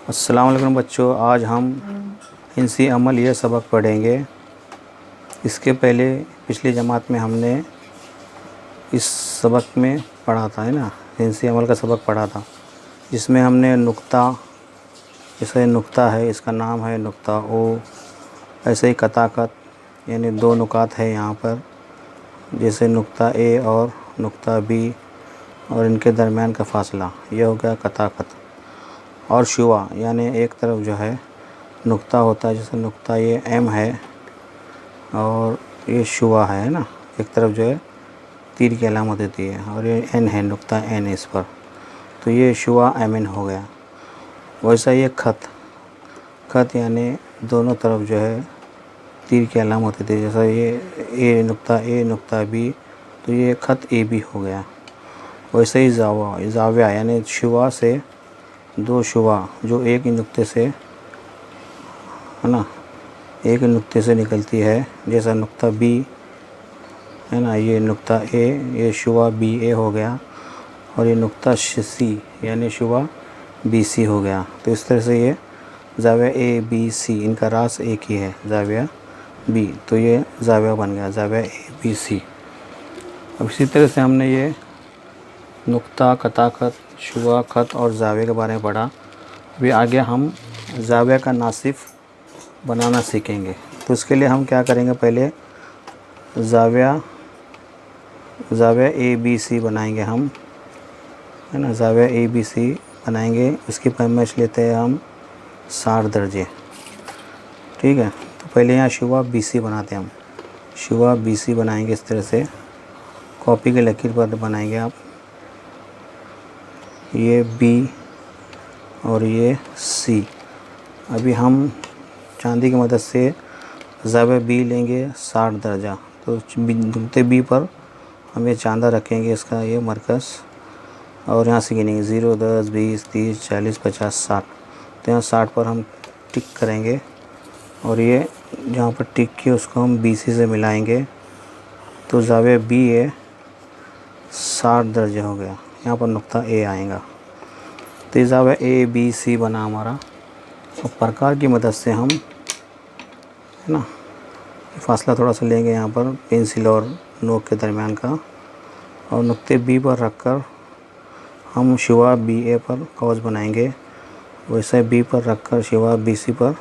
अस्सलाम वालेकुम बच्चों, आज हम हिंसी अमल यह सबक पढ़ेंगे। इसके पहले पिछली जमात में हमने इस सबक में पढ़ा था, है ना, हिंसी अमल का सबक पढ़ा था, जिसमें हमने नुक्ता, जैसे नुक्ता है, इसका नाम है नुक्ता ओ। ऐसे ही कताकत यानी दो नुकात है यहाँ पर, जैसे नुक्ता ए और नुक्ता बी और इनके दरमियान का फ़ासला, यह हो गया कताकत। और शुआ यानी एक तरफ जो है नुक्ता होता है, जैसे नुक्ता ये एम है और ये शुआ है ना, एक तरफ जो है तीर की अलामत होती है, और ये एन है, नुक्ता एन इस पर, तो ये शुआ एम एन हो गया। वैसा ये खत यानी दोनों तरफ जो है तीर की अलामत होती है, जैसा ये ए नुक्ता बी, तो ये खत ए बी हो गया। वैसे ही जाविया यानी शुआ से दो शुआ जो एक ही नुक्ते से, है ना, एक ही नुक्ते से निकलती है, जैसा नुक्ता बी है ना, ये नुक्ता ए, ये शुआ बी ए हो गया, और ये नुक्ता सी यानी शुआ बी सी हो गया। तो इस तरह से ये जाविया ए बी सी, इनका रास एक ही है, जाविया बी, तो ये जाविया बन गया, जाविया ए बी सी। अब इसी तरह से हमने ये नुक्ता, कताकत, शुआ, खत और जाविया के बारे में पढ़ा। अभी आगे हम जाविया का नासिफ बनाना सीखेंगे। तो इसके लिए हम क्या करेंगे, पहले जाविया ए बी सी बनाएंगे हम, है ना, जाविया ए बी सी बनाएंगे। इसकी पैमाइश लेते हैं हम 60 दर्जे, ठीक है। तो पहले यहाँ शुआ बी सी बनाते हैं हम, शुआ बी सी बनाएंगे इस तरह से, कॉपी की लकीर पर बनाएंगे आप, ये बी और ये सी। अभी हम चांदी की मदद से जाविया बी लेंगे 60 दर्जा, तो नुक्ते बी पर हम ये चांदा रखेंगे, इसका ये मरकज़, और यहाँ से गिनेंगे 0, 10, 20, 30, 40, 50, 60। तो यहाँ 60 पर हम टिक करेंगे, और ये जहाँ पर टिक किया उसको हम बी सी से मिलाएंगे, तो जाविया बी है 60 दर्जे हो गया। यहाँ पर नुक्ता ए आएगा, तो जाविया ए बी सी बना हमारा। और प्रकार की मदद से हम, है ना, फासला थोड़ा सा लेंगे यहाँ पर पेंसिल और नोक के दरमियान का, और नुक्ते बी पर रखकर हम शुआ बी ए पर कौस बनाएंगे। वैसे बी पर रखकर शुआ बी सी पर,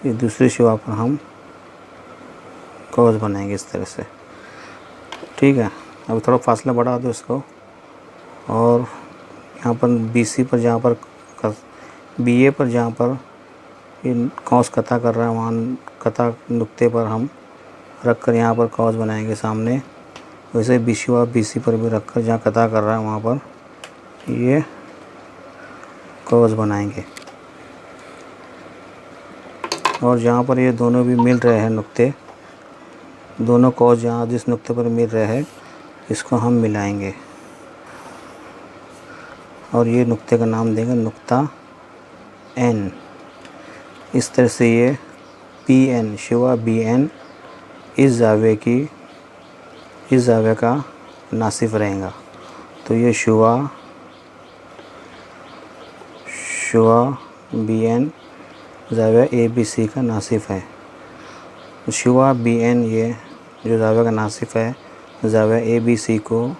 ये दूसरी शुआ पर हम कौस बनाएंगे इस तरह से, ठीक है। अब थोड़ा फासला बढ़ा दो इसको, और यहाँ पर बी सी पर, जहाँ पर बी ए पर, जहाँ पर ये कौस कता कर रहा है, वहाँ कता नुक्ते पर हम रख कर यहाँ पर कौस बनाएंगे सामने। वैसे बी शुआ बी सी पर भी रख कर, जहाँ कता कर रहा है वहाँ पर ये कौस बनाएंगे। और जहाँ पर ये दोनों भी मिल रहे हैं नुक्ते, दोनों कौस जहाँ जिस नुक्ते पर मिल रहे हैं, इसको हम मिलाएंगे, और ये नुक्ते का नाम देंगे नुक्ता एन। इस तरह से ये पी एन, शुआ बी एन, इस जाविया का नासिफ रहेगा। तो ये शुआ बी एन जाविया ए बी सी का नासिफ है। शुआ बी एन ये जो जाविया का नासिफ है, जाविया ए बी सी को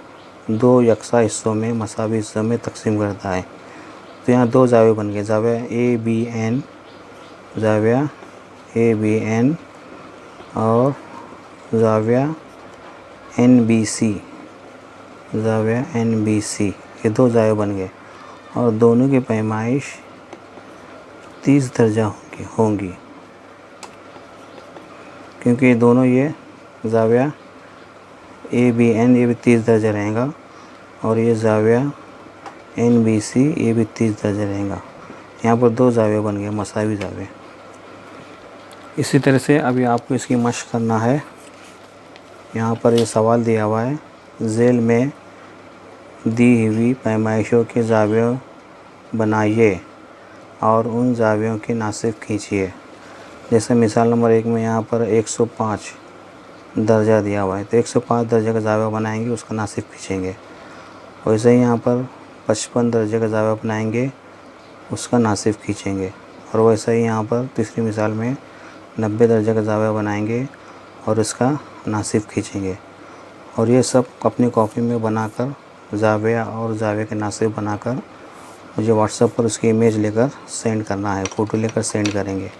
दो यकसा हिस्सों में, मसावी हिस्सों में तकसीम करता है। तो यहाँ दो जाविया बन गए, जाविया ए बी एन, जाविया ए बी एन, और जाविया एन बी सी, जाविया एन बी सी, ये दो जाविया बन गए। और दोनों की पैमाइश 30 दर्जा होंगी, क्योंकि दोनों ये जाविया ए बी एन ये भी 30 दर्जा रहेगा, और ये जाविया एन बी सी ये भी 30 दर्जा रहेगा। यहाँ पर दो जाविया बन गए, मसावी जाविया। इसी तरह से अभी आपको इसकी मशक करना है। यहाँ पर ये सवाल दिया हुआ है, झेल में दी हुई पैमाइशों के जाविया बनाइए और उन जावियों के नासिफ खींचिए। जैसे मिसाल नंबर 1 में यहाँ पर 105 दर्जा दिया हुआ है, तो 105 दर्जे का जाविया बनाएंगे, उसका नासिफ खींचेंगे। वैसे ही यहाँ पर 55 दर्जे का जाविया बनाएंगे, उसका नासिफ खींचेंगे। और वैसा ही यहाँ पर तीसरी मिसाल में 90 दर्जे का ज़ाविया बनाएंगे और इसका नासिफ खींचेंगे। और ये सब अपनी कॉपी में बनाकर ज़ाविया और ज़ाविया के नासिफ बनाकर मुझे व्हाट्सएप पर उसकी इमेज लेकर सेंड करना है, फ़ोटो लेकर सेंड करेंगे।